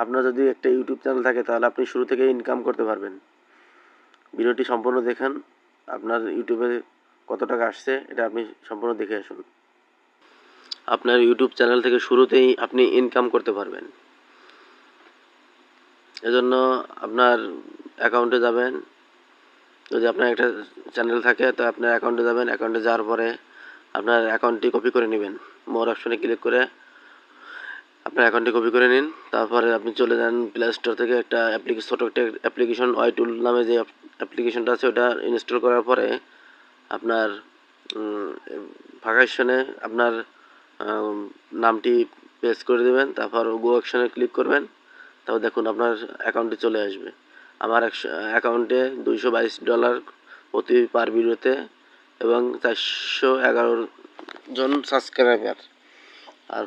আপনার যদি একটা ইউটিউব চ্যানেল থাকে তাহলে আপনি শুরু থেকে ইনকাম করতে পারবেন। ভিডিওটি সম্পূর্ণ দেখেন, আপনার ইউটিউবে কত টাকা আসছে এটা আপনি সম্পূর্ণ দেখে আসুন। আপনার ইউটিউব চ্যানেল থেকে শুরুতেই আপনি ইনকাম করতে পারবেন। এজন্য আপনার অ্যাকাউন্টে যাবেন। যদি আপনার একটা চ্যানেল থাকে তো আপনার অ্যাকাউন্টে যাবেন, অ্যাকাউন্টে যাওয়ার পরে আপনার অ্যাকাউন্টটি কপি করে নেবেন। মোর অপশনে ক্লিক করে আপনার অ্যাকাউন্টটি কপি করে নিন। তারপরে আপনি চলে যান প্লে স্টোর থেকে একটা ছোট একটা অ্যাপ্লিকেশন ওয়াইটুল নামে যে অ্যাপ্লিকেশনটা আছে ওটা ইনস্টল করার পরে আপনার ফাঁকা স্থানে আপনার নামটি পেস্ট করে দেবেন। তারপর গো অপশনে ক্লিক করবেন। তারপর দেখুন আপনার অ্যাকাউন্টে চলে আসবে। আমার অ্যাকাউন্টে $222 প্রতি পার ভিডিওতে এবং 411 জন সাবস্ক্রাইবার। আর